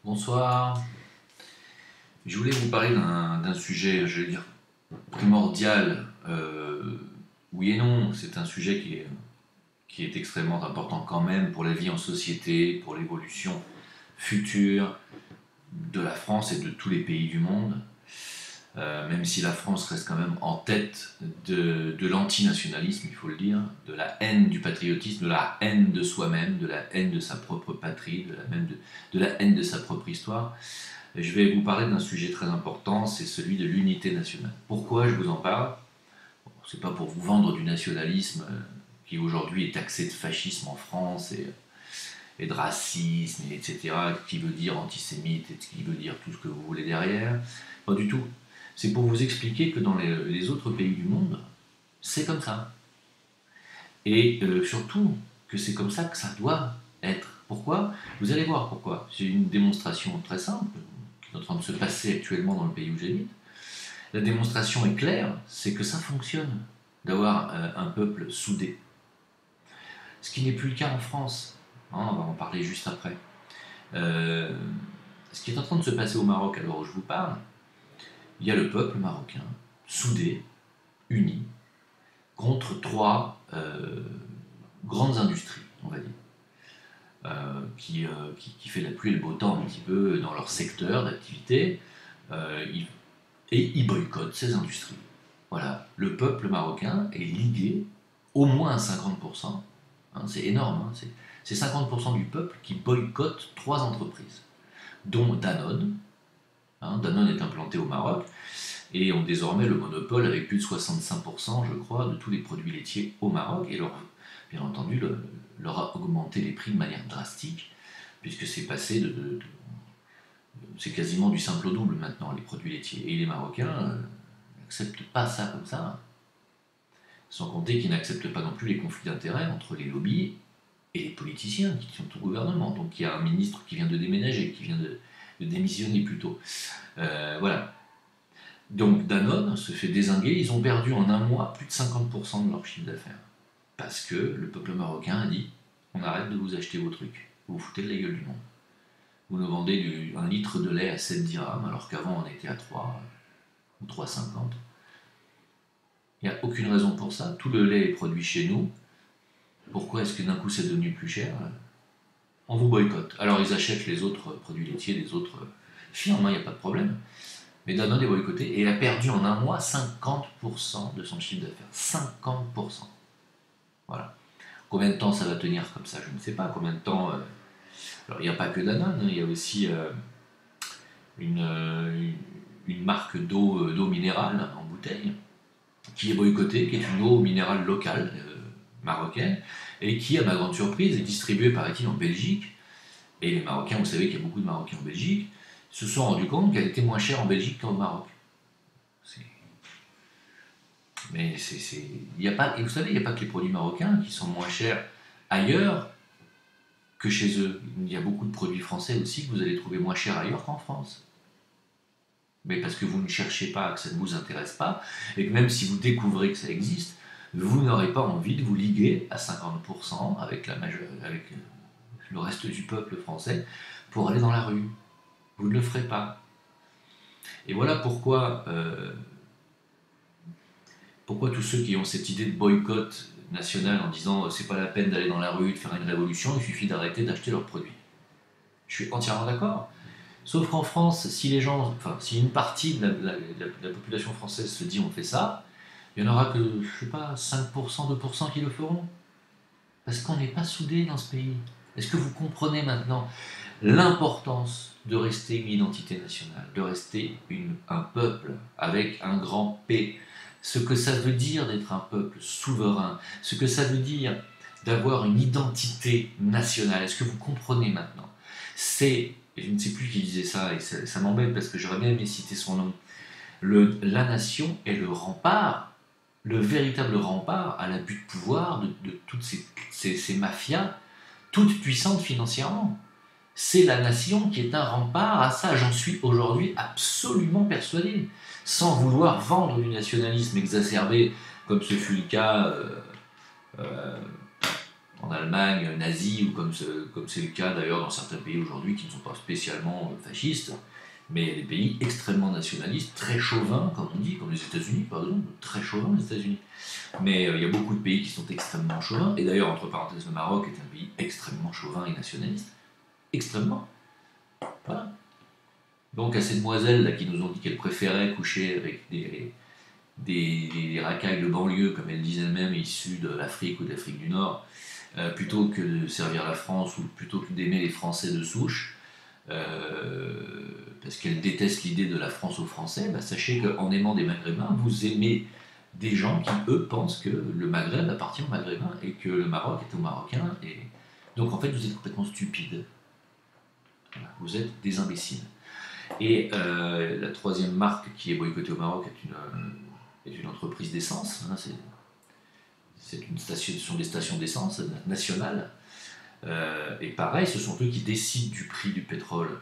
Bonsoir. Je voulais vous parler d'un sujet, je vais dire, primordial. Oui et non, c'est un sujet qui est extrêmement important quand même pour la vie en société, pour l'évolution future de la France et de tous les pays du monde. Même si la France reste quand même en tête de l'antinationalisme, il faut le dire, de la haine du patriotisme, de la haine de soi-même, de la haine de sa propre patrie, de la haine de sa propre histoire. Et je vais vous parler d'un sujet très important, c'est celui de l'unité nationale. Pourquoi je vous en parle? C'est pas pour vous vendre du nationalisme qui aujourd'hui est taxé de fascisme en France et de racisme, etc., qui veut dire antisémite, et qui veut dire tout ce que vous voulez derrière. Pas du tout. C'est pour vous expliquer que dans les autres pays du monde, c'est comme ça. Et surtout que c'est comme ça que ça doit être. Pourquoi? Vous allez voir pourquoi. C'est une démonstration très simple qui est en train de se passer actuellement dans le pays où j'habite. La démonstration est claire, c'est que ça fonctionne d'avoir un peuple soudé. Ce qui n'est plus le cas en France. Hein, on va en parler juste après. Euh, Ce qui est en train de se passer au Maroc à l'heure où je vous parle, il y a le peuple marocain, soudé, uni, contre trois grandes industries, on va dire, qui fait la pluie et le beau temps un petit peu dans leur secteur d'activité, et ils boycottent ces industries. Voilà, le peuple marocain est ligué au moins à 50%, hein, c'est énorme, hein, c'est 50% du peuple qui boycotte trois entreprises, dont Danone. Hein, Danone est implanté au Maroc et ont désormais le monopole avec plus de 65%, je crois, de tous les produits laitiers au Maroc et bien entendu leur a augmenté les prix de manière drastique puisque c'est passé c'est quasiment du simple au double maintenant les produits laitiers et les Marocains n'acceptent pas ça comme ça, sans compter qu'ils n'acceptent pas non plus les conflits d'intérêts entre les lobbies et les politiciens qui sont au gouvernement. Donc il y a un ministre qui vient de déménager, qui vient de démissionner plutôt. Voilà. Donc Danone se fait dézinguer, ils ont perdu en un mois plus de 50% de leur chiffre d'affaires. Parce que le peuple marocain a dit on arrête de vous acheter vos trucs, vous vous foutez de la gueule du monde. Vous nous vendez un litre de lait à 7 dirhams alors qu'avant on était à 3 ou 3,50. Il n'y a aucune raison pour ça, tout le lait est produit chez nous. Pourquoi est-ce que d'un coup c'est devenu plus cher? On vous boycotte. Alors ils achètent les autres produits laitiers des autres firmes, il n'y a pas de problème. Mais Danone est boycotté et a perdu en un mois 50% de son chiffre d'affaires. 50%. Voilà. Combien de temps ça va tenir comme ça? Je ne sais pas. Combien de temps. Alors il n'y a pas que Danone, il y a aussi une, euh, une marque d'eau minérale en bouteille qui est boycottée, qui est une eau minérale locale marocaine et qui, à ma grande surprise, est distribuée, paraît-il, en Belgique. Et les Marocains, vous savez qu'il y a beaucoup de Marocains en Belgique, se sont rendus compte qu'elle était moins chère en Belgique qu'au Maroc. C'est- Mais il y a pas, et vous savez, il n'y a pas que les produits marocains qui sont moins chers ailleurs que chez eux. Il y a beaucoup de produits français aussi que vous allez trouver moins chers ailleurs qu'en France. Mais parce que vous ne cherchez pas, que ça ne vous intéresse pas, et que même si vous découvrez que ça existe, vous n'aurez pas envie de vous liguer à 50% avec le reste du peuple français pour aller dans la rue. Vous ne le ferez pas. Et voilà pourquoi tous ceux qui ont cette idée de boycott national en disant c'est pas la peine d'aller dans la rue, de faire une révolution, il suffit d'arrêter d'acheter leurs produits. Je suis entièrement d'accord. Sauf qu'en France, si les gens, enfin, si une partie de la population française se dit on fait ça, il n'y en aura que, je sais pas, 5%, 2% qui le feront. Parce qu'on n'est pas soudés dans ce pays. Est-ce que vous comprenez maintenant l'importance de rester une identité nationale, de rester un peuple avec un grand P, ce que ça veut dire d'être un peuple souverain, ce que ça veut dire d'avoir une identité nationale. Est-ce que vous comprenez maintenant? C'est, et je ne sais plus qui disait ça, et ça m'embête parce que j'aurais bien aimé citer son nom, la nation est le rempart, le véritable rempart à l'abus de pouvoir de toutes ces mafias, toutes puissantes financièrement. C'est la nation qui est un rempart à ça, j'en suis aujourd'hui absolument persuadé, sans vouloir vendre du nationalisme exacerbé, comme ce fut le cas euh, en Allemagne nazie, ou comme c'est le cas d'ailleurs dans certains pays aujourd'hui qui ne sont pas spécialement fascistes, mais il y a des pays extrêmement nationalistes, très chauvins, comme on dit, comme les États-Unis par exemple, très chauvins les États-Unis. Mais il y a beaucoup de pays qui sont extrêmement chauvins, et d'ailleurs, entre parenthèses, le Maroc est un pays extrêmement chauvin et nationaliste. Extrêmement. Voilà. Donc à ces demoiselles là, qui nous ont dit qu'elles préféraient coucher avec des racailles de banlieue, comme elles disent elles-mêmes, issues de l'Afrique ou de l'Afrique du Nord, plutôt que de servir la France ou plutôt que d'aimer les Français de souche, parce qu'elles détestent l'idée de la France aux Français, bah, sachez qu'en aimant des Maghrébins, vous aimez des gens qui, eux, pensent que le Maghreb appartient aux Maghrébins et que le Maroc est aux Marocains. Et... Donc en fait, vous êtes complètement stupides. Voilà, vous êtes des imbéciles. Et la troisième marque qui est boycottée au Maroc est une entreprise d'essence. Hein, ce sont des stations d'essence nationales. Et pareil, ce sont eux qui décident du prix du pétrole.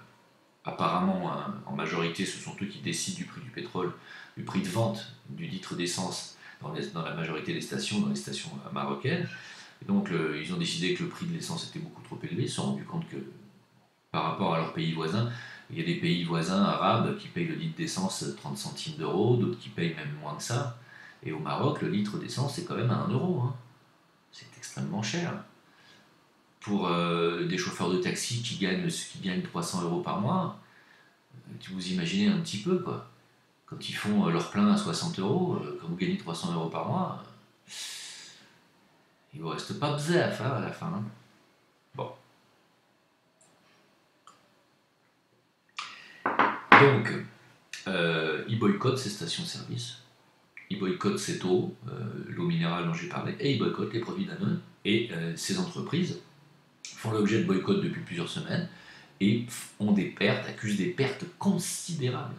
Apparemment, hein, en majorité, ce sont eux qui décident du prix du pétrole, du prix de vente du litre d'essence dans la majorité des stations, dans les stations marocaines. Et donc, ils ont décidé que le prix de l'essence était beaucoup trop élevé. Ils se sont rendus compte que, par rapport à leurs pays voisins, il y a des pays voisins arabes qui payent le litre d'essence 30 centimes d'euros, d'autres qui payent même moins que ça. Et au Maroc, le litre d'essence est quand même à 1 euro. Hein. C'est extrêmement cher. Pour des chauffeurs de taxi qui gagnent 300 euros par mois, vous imaginez un petit peu, quoi. Quand ils font leur plein à 60 euros, quand vous gagnez 300 euros par mois, il ne vous reste pas bzef hein, à la fin. Hein. Bon. Donc, ils boycottent ces stations-service, ils boycottent cette eau, l'eau minérale dont j'ai parlé, et ils boycottent les produits Danone. Et ces entreprises font l'objet de boycotts depuis plusieurs semaines et ont des pertes, accusent des pertes considérables.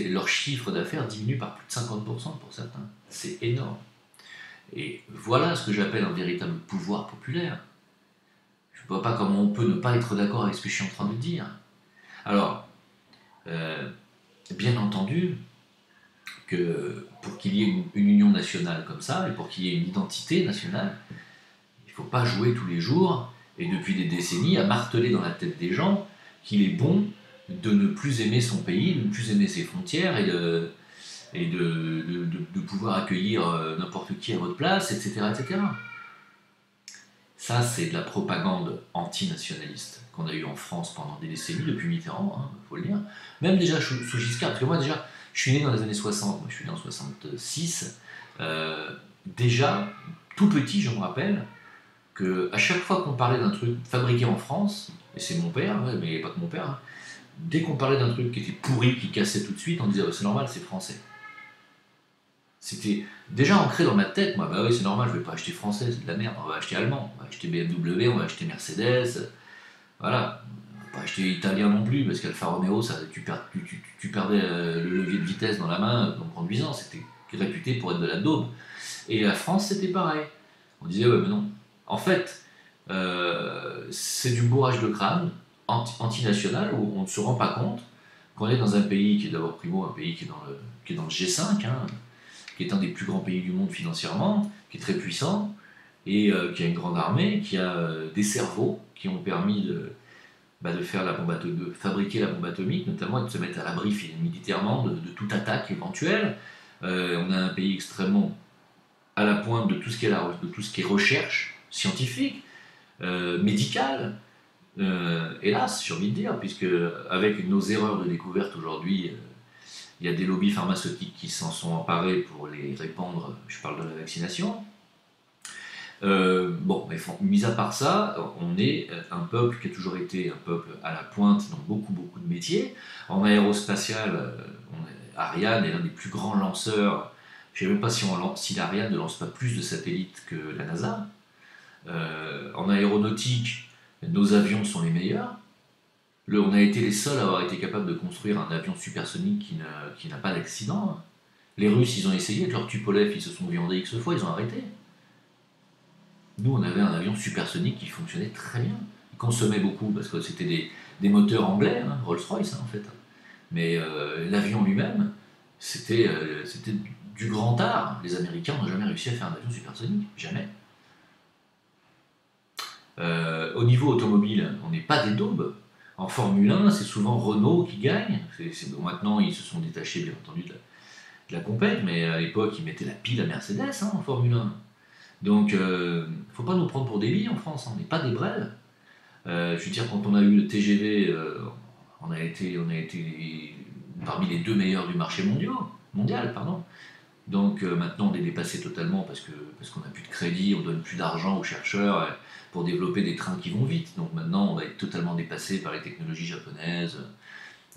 Leur chiffre d'affaires diminue par plus de 50% pour certains. C'est énorme. Et voilà ce que j'appelle un véritable pouvoir populaire. Je ne vois pas comment on peut ne pas être d'accord avec ce que je suis en train de dire. Alors, bien entendu, que pour qu'il y ait une union nationale comme ça, et pour qu'il y ait une identité nationale, il ne faut pas jouer tous les jours, et depuis des décennies, à marteler dans la tête des gens qu'il est bon de ne plus aimer son pays, de ne plus aimer ses frontières, et de pouvoir accueillir n'importe qui à votre place, etc. etc. Ça, c'est de la propagande antinationaliste qu'on a eue en France pendant des décennies, depuis Mitterrand, il faut le dire. Même déjà sous Giscard, parce que moi déjà, je suis né dans les années 60, moi je suis né en 66. Déjà, tout petit, je me rappelle, qu'à chaque fois qu'on parlait d'un truc fabriqué en France, et c'est mon père, mais pas que mon père, hein, dès qu'on parlait d'un truc qui était pourri, qui cassait tout de suite, on disait c'est normal, c'est français. C'était déjà ancré dans ma tête, moi, bah oui, c'est normal, je vais pas acheter français, c'est de la merde, on va acheter allemand, on va acheter BMW, on va acheter Mercedes, voilà. On va pas acheter italien non plus, parce qu'Alfa Romeo, tu perdais le levier de vitesse dans la main en conduisant, c'était réputé pour être de la daube. Et la France, c'était pareil. On disait, ouais, mais non. En fait, c'est du bourrage de crâne antinational où on ne se rend pas compte qu'on est dans un pays qui est d'abord primo, un pays qui est dans le G5, hein, qui est un des plus grands pays du monde financièrement, qui est très puissant, et qui a une grande armée, qui a des cerveaux qui ont permis de faire de fabriquer la bombe atomique, notamment, et de se mettre à l'abri militairement de toute attaque éventuelle. On a un pays extrêmement à la pointe de tout ce qui est recherche scientifique, médicale, hélas, j'ai envie de dire, puisque avec nos erreurs de découverte aujourd'hui, il y a des lobbies pharmaceutiques qui s'en sont emparés pour les répandre, je parle de la vaccination. Bon, mais mis à part ça, on est un peuple qui a toujours été un peuple à la pointe dans beaucoup de métiers. En aérospatial, Ariane est l'un des plus grands lanceurs. Je ne sais même pas si l'Ariane ne lance pas plus de satellites que la NASA. En aéronautique, nos avions sont les meilleurs. On a été les seuls à avoir été capables de construire un avion supersonique qui n'a pas d'accident. Les Russes, ils ont essayé, avec leur Tupolev, ils se sont viandés X fois, ils ont arrêté. Nous, on avait un avion supersonique qui fonctionnait très bien. Il consommait beaucoup, parce que c'était des moteurs anglais, hein, Rolls-Royce, hein, en fait. Mais l'avion lui-même, c'était du grand art. Les Américains n'ont jamais réussi à faire un avion supersonique. Jamais. Au niveau automobile, on n'est pas des daubes. En Formule 1, c'est souvent Renault qui gagne. Bon, maintenant, ils se sont détachés, bien entendu, de la compète, mais à l'époque, ils mettaient la pile à Mercedes en Formule 1. Donc, il ne faut pas nous prendre pour des billes en France, on n'est pas des brels. Je veux dire, quand on a eu le TGV, on a été parmi les 2 meilleurs du marché mondial. Pardon. Donc maintenant on est dépassé totalement parce qu'on n'a plus de crédit, on donne plus d'argent aux chercheurs pour développer des trains qui vont vite. Donc maintenant on va être totalement dépassé par les technologies japonaises,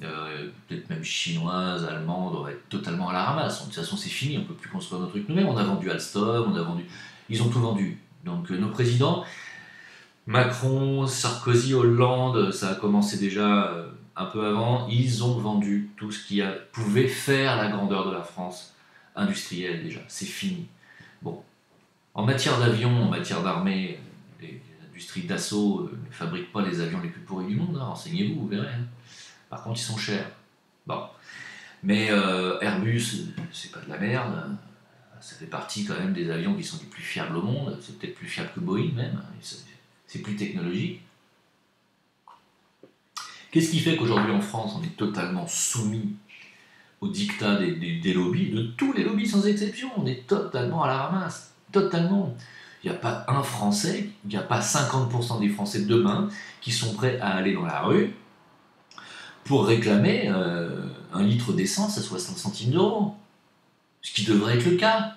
peut-être même chinoises, allemandes, on va être totalement à la ramasse. De toute façon c'est fini, on ne peut plus construire nos trucs nous-mêmes. On a vendu Alstom, ils ont tout vendu. Donc nos présidents, Macron, Sarkozy, Hollande, ça a commencé déjà un peu avant, ils ont vendu tout ce qui pouvait faire la grandeur de la France industrielle déjà, c'est fini. Bon, en matière d'avions, en matière d'armée, les industries d'assaut ne fabriquent pas les avions les plus pourris du monde, renseignez-vous, vous verrez. Par contre, ils sont chers. Bon, mais Airbus, c'est pas de la merde, ça fait partie quand même des avions qui sont les plus fiables au monde, c'est peut-être plus fiable que Boeing même, c'est plus technologique. Qu'est-ce qui fait qu'aujourd'hui en France, on est totalement soumis au dictat des lobbies, de tous les lobbies sans exception? On est totalement à la ramasse, totalement. Il n'y a pas un Français, il n'y a pas 50% des Français de demain qui sont prêts à aller dans la rue pour réclamer 1 litre d'essence à 60 centimes d'euros. Ce qui devrait être le cas.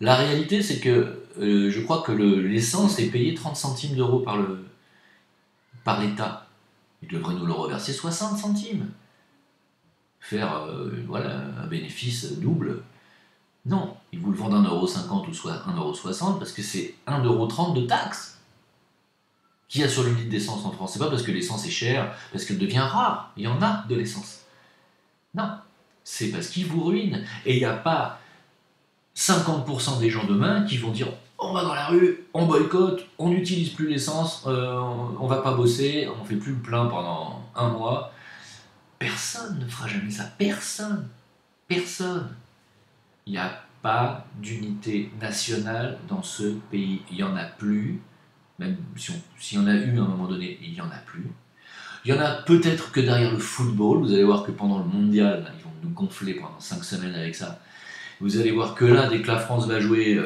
La réalité, c'est que je crois que l'essence est payée 30 centimes d'euros par l'État. Il devrait nous le reverser 60 centimes. Faire voilà, un bénéfice double. Non, ils vous le vendent 1,50 € ou soit 1,60 € parce que c'est 1,30 € de taxes qu'il y a sur le litre d'essence en France. C'est pas parce que l'essence est chère, parce qu'elle devient rare. Il y en a de l'essence. Non, c'est parce qu'ils vous ruinent. Et il n'y a pas 50% des gens demain qui vont dire on va dans la rue, on boycotte, on n'utilise plus l'essence, on va pas bosser, on fait plus le plein pendant 1 mois. Personne ne fera jamais ça. Personne. Personne. Il n'y a pas d'unité nationale dans ce pays. Il n'y en a plus. Même s'il y en a eu à un moment donné, il n'y en a plus. Il y en a peut-être que derrière le football. Vous allez voir que pendant le mondial, ils vont nous gonfler pendant 5 semaines avec ça. Vous allez voir que là, dès que la France va jouer,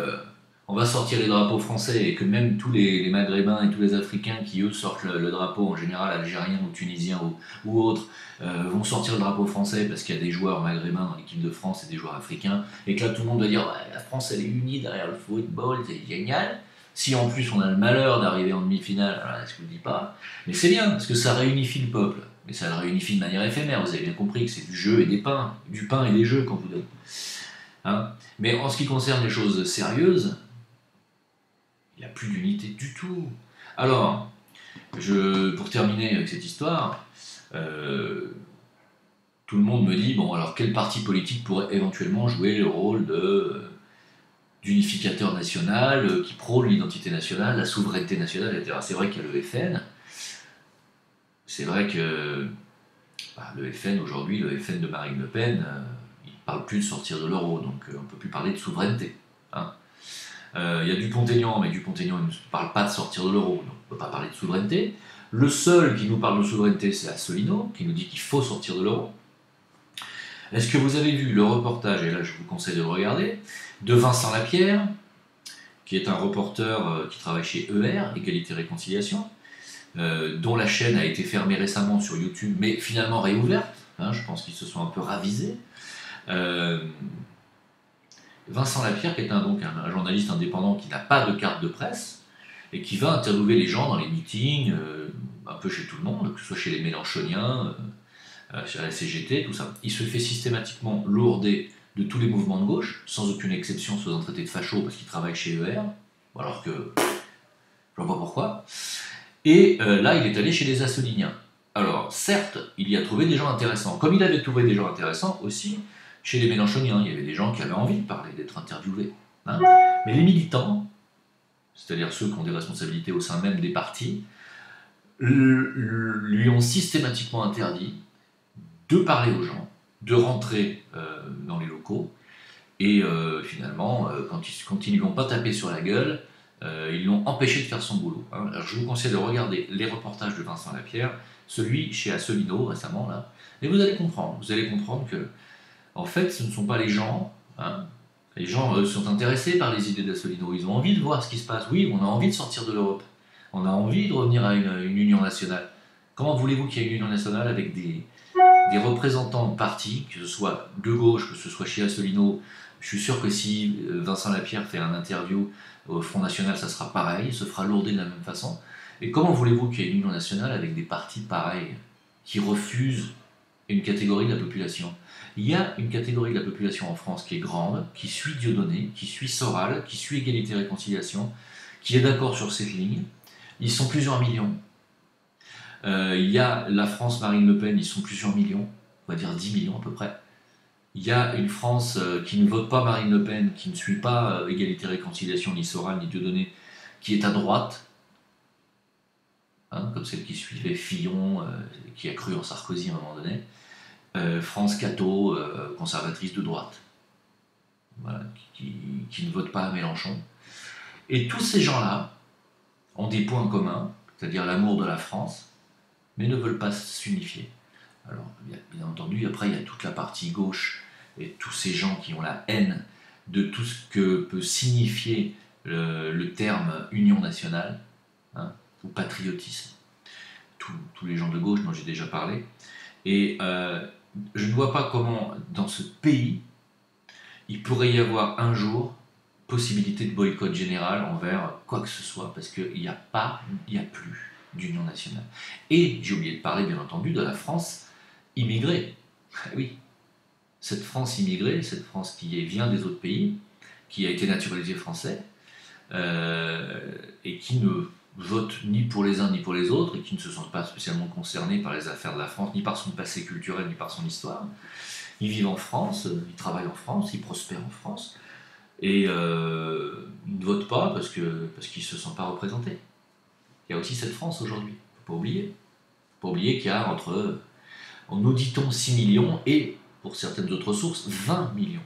on va sortir les drapeaux français et que même tous les Maghrébins et tous les Africains qui, eux, sortent le drapeau, en général algérien ou tunisien ou autre, vont sortir le drapeau français parce qu'il y a des joueurs maghrébins dans l'équipe de France et des joueurs africains, et que là, tout le monde va dire ouais, la France, elle est unie derrière le football, c'est génial. Si en plus on a le malheur d'arriver en demi-finale, alors là, je ne vous le dis pas, mais c'est bien, parce que ça réunifie le peuple. Mais ça le réunifie de manière éphémère, vous avez bien compris que c'est du jeu et du pain et des jeux qu'on vous donne. Mais en ce qui concerne les choses sérieuses, il n'y a plus d'unité du tout. Alors, pour terminer avec cette histoire, tout le monde me dit, bon alors quel parti politique pourrait éventuellement jouer le rôle d'unificateur national, qui prône l'identité nationale, la souveraineté nationale, etc. C'est vrai qu'il y a le FN. C'est vrai que le FN aujourd'hui, le FN de Marine Le Pen, il ne parle plus de sortir de l'euro, donc on ne peut plus parler de souveraineté. Il y a Dupont-Aignan, mais Dupont-Aignan ne parle pas de sortir de l'euro, donc on ne peut pas parler de souveraineté. Le seul qui nous parle de souveraineté, c'est Asselineau, qui nous dit qu'il faut sortir de l'euro. Est-ce que vous avez vu le reportage, et là je vous conseille de le regarder, de Vincent Lapierre, qui est un reporter qui travaille chez ER, Égalité Réconciliation, dont la chaîne a été fermée récemment sur YouTube, mais finalement réouverte, je pense qu'ils se sont un peu ravisés. Vincent Lapierre, qui est donc un journaliste indépendant qui n'a pas de carte de presse, et qui va interviewer les gens dans les meetings, un peu chez tout le monde, que ce soit chez les Mélenchoniens, chez la CGT, tout ça. Il se fait systématiquement lourder de tous les mouvements de gauche, sans aucune exception, se faisant traiter de facho parce qu'il travaille chez ER, alors que je vois pas pourquoi. Et là, il est allé chez les Assoliniens. Alors, certes, il y a trouvé des gens intéressants, comme il avait trouvé des gens intéressants aussi chez les Mélenchoniens. Il y avait des gens qui avaient envie de parler, d'être interviewés. Mais les militants, c'est-à-dire ceux qui ont des responsabilités au sein même des partis, lui ont systématiquement interdit de parler aux gens, de rentrer dans les locaux, et finalement, quand ils ne lui ont pas tapé sur la gueule, Ils l'ont empêché de faire son boulot. Hein. Alors, je vous conseille de regarder les reportages de Vincent Lapierre, celui chez Asselineau récemment, là, et vous allez comprendre. Vous allez comprendre que, en fait, ce ne sont pas les gens. Hein. Les gens sont intéressés par les idées d'Asselineau. Ils ont envie de voir ce qui se passe. Oui, on a envie de sortir de l'Europe. On a envie de revenir à une union nationale. Comment voulez-vous qu'il y ait une union nationale avec des représentants de partis, que ce soit de gauche, que ce soit chez Asselineau? Je suis sûr que si Vincent Lapierre fait un interview au Front National, ça sera pareil, il se fera lourder de la même façon. Et comment voulez-vous qu'il y ait une union nationale avec des partis pareils, qui refusent une catégorie de la population? Il y a une catégorie de la population en France qui est grande, qui suit Dieudonné, qui suit Soral, qui suit Égalité et Réconciliation, qui est d'accord sur cette ligne. Ils sont plusieurs millions. Il y a la France Marine Le Pen, ils sont plusieurs millions, on va dire 10 millions à peu près. Il y a une France qui ne vote pas Marine Le Pen, qui ne suit pas Égalité, Réconciliation, ni Soral, ni Dieudonné, qui est à droite, hein, comme celle qui suivait Fillon, qui a cru en Sarkozy à un moment donné. France Catho, conservatrice de droite, voilà, qui ne vote pas à Mélenchon. Et tous ces gens-là ont des points communs, c'est-à-dire l'amour de la France, mais ne veulent pas s'unifier. Alors, bien entendu, après, il y a toute la partie gauche et tous ces gens qui ont la haine de tout ce que peut signifier le terme union nationale, hein, ou patriotisme. Tous les gens de gauche dont j'ai déjà parlé. Et je ne vois pas comment, dans ce pays, il pourrait y avoir un jour possibilité de boycott général envers quoi que ce soit, parce qu'il n'y a plus d'union nationale. Et j'ai oublié de parler, bien entendu, de la France immigrée. Oui, cette France immigrée, cette France qui vient des autres pays, qui a été naturalisée français, et qui ne vote ni pour les uns ni pour les autres, et qui ne se sentent pas spécialement concernés par les affaires de la France, ni par son passé culturel, ni par son histoire. Ils vivent en France, ils travaillent en France, ils prospèrent en France, et ils ne votent pas parce qu'ils ne se sentent pas représentés. Il y a aussi cette France aujourd'hui, il ne faut pas oublier. Il ne faut pas oublier qu'il y a nous dit-on 6 millions, et pour certaines autres sources, 20 millions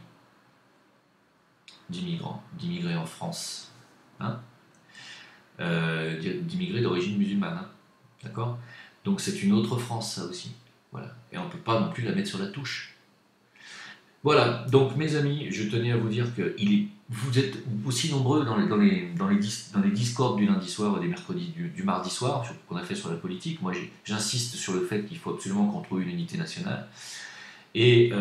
d'immigrés en France. Hein, d'immigrés d'origine musulmane. Hein, d'accord? Donc c'est une autre France, ça aussi. Voilà. Et on ne peut pas non plus la mettre sur la touche. Voilà, donc mes amis, je tenais à vous dire que vous êtes aussi nombreux dans les discords du lundi soir et du mardi soir, qu'on a fait sur la politique. Moi, j'insiste sur le fait qu'il faut absolument qu'on trouve une unité nationale. Et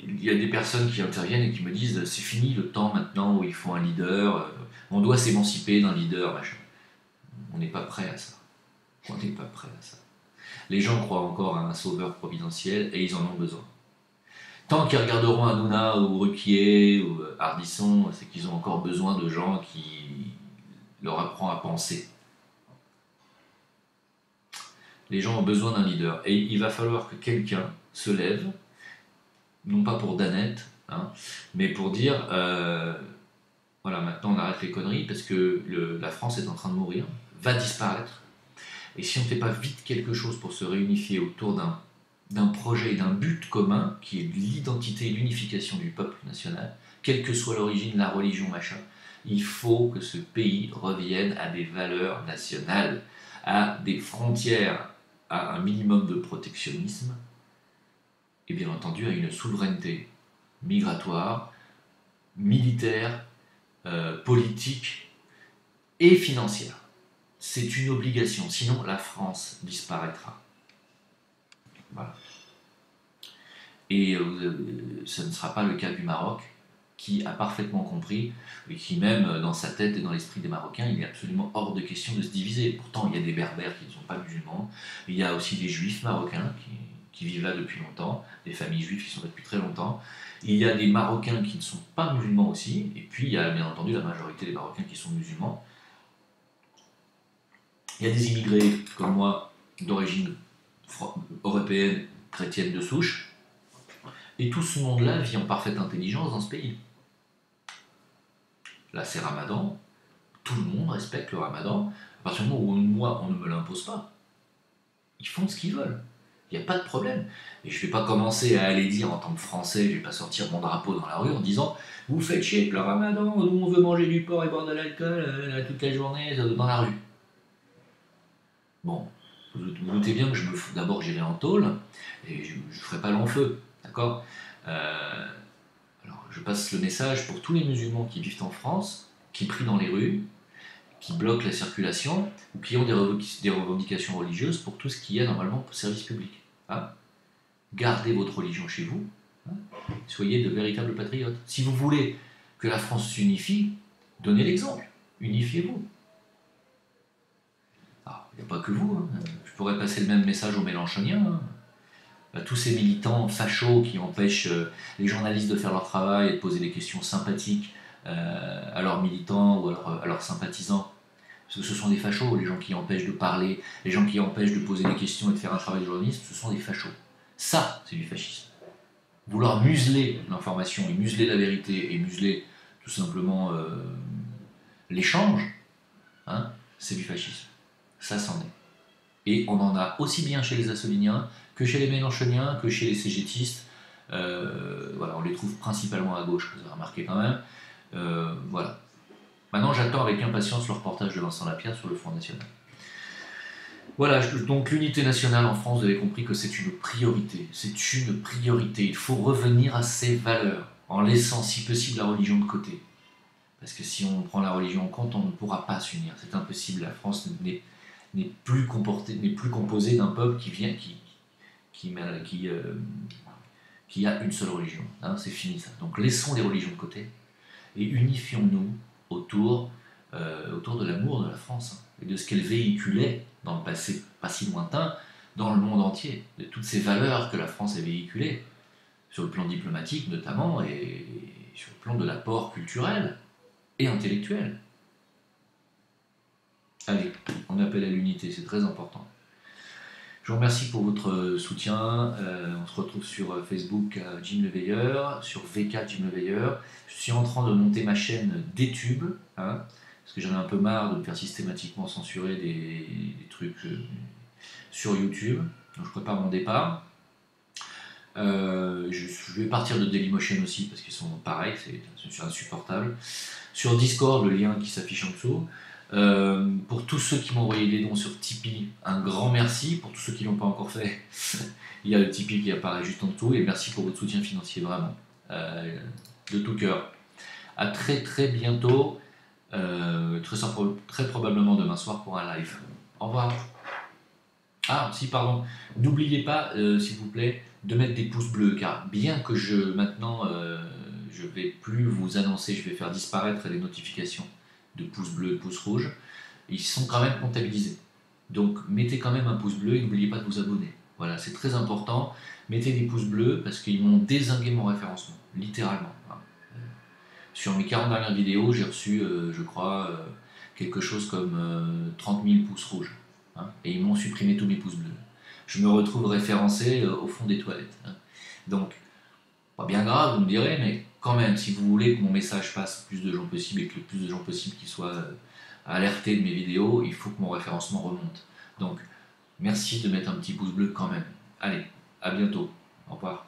il y a des personnes qui interviennent et qui me disent c'est fini le temps maintenant où il faut un leader, on doit s'émanciper d'un leader, machin. On n'est pas prêt à ça. On n'est pas prêt à ça. Les gens croient encore à un sauveur providentiel et ils en ont besoin. Tant qu'ils regarderont Hanouna ou Ruquier ou Ardisson, c'est qu'ils ont encore besoin de gens qui leur apprennent à penser. Les gens ont besoin d'un leader. Et il va falloir que quelqu'un se lève, non pas pour Danette, hein, mais pour dire voilà, maintenant on arrête les conneries parce que la France est en train de mourir, va disparaître. Et si on ne fait pas vite quelque chose pour se réunifier autour d'un projet et d'un but commun, qui est l'identité et l'unification du peuple national, quelle que soit l'origine, la religion, machin, il faut que ce pays revienne à des valeurs nationales, à des frontières, à un minimum de protectionnisme, et bien entendu à une souveraineté migratoire, militaire, politique et financière. C'est une obligation, sinon la France disparaîtra. Voilà. Et ce ne sera pas le cas du Maroc, qui a parfaitement compris, et qui même dans sa tête et dans l'esprit des Marocains, il est absolument hors de question de se diviser. Pourtant, il y a des Berbères qui ne sont pas musulmans, il y a aussi des Juifs marocains qui vivent là depuis longtemps, des familles juives qui sont là depuis très longtemps, il y a des Marocains qui ne sont pas musulmans aussi, et puis il y a bien entendu la majorité des Marocains qui sont musulmans. Il y a des immigrés comme moi, d'origine européenne, chrétienne de souche, et tout ce monde-là vit en parfaite intelligence dans ce pays. Là, c'est Ramadan, tout le monde respecte le Ramadan, à partir du moment où moi, on ne me l'impose pas. Ils font ce qu'ils veulent. Il n'y a pas de problème. Et je ne vais pas commencer à aller dire en tant que Français, je ne vais pas sortir mon drapeau dans la rue en disant vous faites chier avec le ramadan, nous on veut manger du porc et boire de l'alcool toute la journée dans la rue. Bon, vous doutez bien que d'abord j'irai en tôle et je ne ferai pas l'enfeu, d'accord. Alors je passe le message pour tous les musulmans qui vivent en France, qui prient dans les rues, qui bloquent la circulation ou qui ont des revendications religieuses pour tout ce qui est normalement pour service public. Hein. Gardez votre religion chez vous, hein. Soyez de véritables patriotes. Si vous voulez que la France s'unifie, donnez l'exemple, unifiez-vous. Il n'y a pas que vous, hein. Je pourrais passer le même message aux Mélenchoniens, hein. Tous ces militants fachos qui empêchent les journalistes de faire leur travail et de poser des questions sympathiques à leurs militants ou à leurs sympathisants. Parce que ce sont des fachos, les gens qui empêchent de parler, les gens qui empêchent de poser des questions et de faire un travail de journaliste, ce sont des fachos. Ça, c'est du fascisme. Vouloir museler l'information et museler la vérité et museler tout simplement l'échange, hein, c'est du fascisme. Ça s'en est. Et on en a aussi bien chez les Assoliniens que chez les Mélenchoniens, que chez les cégétistes. Voilà, on les trouve principalement à gauche, vous avez remarqué quand même. Voilà. Maintenant, j'attends avec impatience le reportage de Vincent Lapierre sur le Front National. Voilà, donc l'unité nationale en France, vous avez compris que c'est une priorité. C'est une priorité. Il faut revenir à ces valeurs, en laissant si possible la religion de côté. Parce que si on prend la religion en compte, on ne pourra pas s'unir. C'est impossible. La France n'est plus composée d'un peuple qui a une seule religion. Hein, c'est fini ça. Donc laissons les religions de côté et unifions-nous autour de l'amour de la France et de ce qu'elle véhiculait dans le passé pas si lointain, dans le monde entier, de toutes ces valeurs que la France a véhiculées, sur le plan diplomatique notamment, et sur le plan de l'apport culturel et intellectuel. Allez, on appelle à l'unité, c'est très important. Je vous remercie pour votre soutien. On se retrouve sur Facebook Jim Le Veilleur, sur VK Jim Le Veilleur. Je suis en train de monter ma chaîne d'Etube, hein, parce que j'en ai un peu marre de me faire systématiquement censurer des trucs sur YouTube. Donc je prépare mon départ. Je vais partir de Dailymotion aussi, parce qu'ils sont pareils, c'est insupportable. Sur Discord, le lien qui s'affiche en dessous. Pour tous ceux qui m'ont envoyé des dons sur Tipeee, un grand merci. Pour tous ceux qui ne l'ont pas encore fait, il y a le Tipeee qui apparaît juste en dessous. Et merci pour votre soutien financier, vraiment, de tout cœur. A très très bientôt, très probablement demain soir pour un live. Au revoir. Ah, si, pardon. N'oubliez pas, s'il vous plaît, de mettre des pouces bleus, car bien que maintenant, je vais plus vous annoncer, je vais faire disparaître les notifications de pouces bleus, de pouces rouges, ils sont quand même comptabilisés. Donc mettez quand même un pouce bleu et n'oubliez pas de vous abonner. Voilà, c'est très important. Mettez des pouces bleus parce qu'ils m'ont dézingué mon référencement, littéralement. Sur mes 40 dernières vidéos, j'ai reçu, je crois, quelque chose comme 30 000 pouces rouges. Hein, et ils m'ont supprimé tous mes pouces bleus. Je me retrouve référencé au fond des toilettes. Hein. Donc, pas bien grave, vous me direz, mais quand même, si vous voulez que mon message passe plus de gens possible et que le plus de gens possible qui soient alertés de mes vidéos, il faut que mon référencement remonte. Donc, merci de mettre un petit pouce bleu quand même. Allez, à bientôt. Au revoir.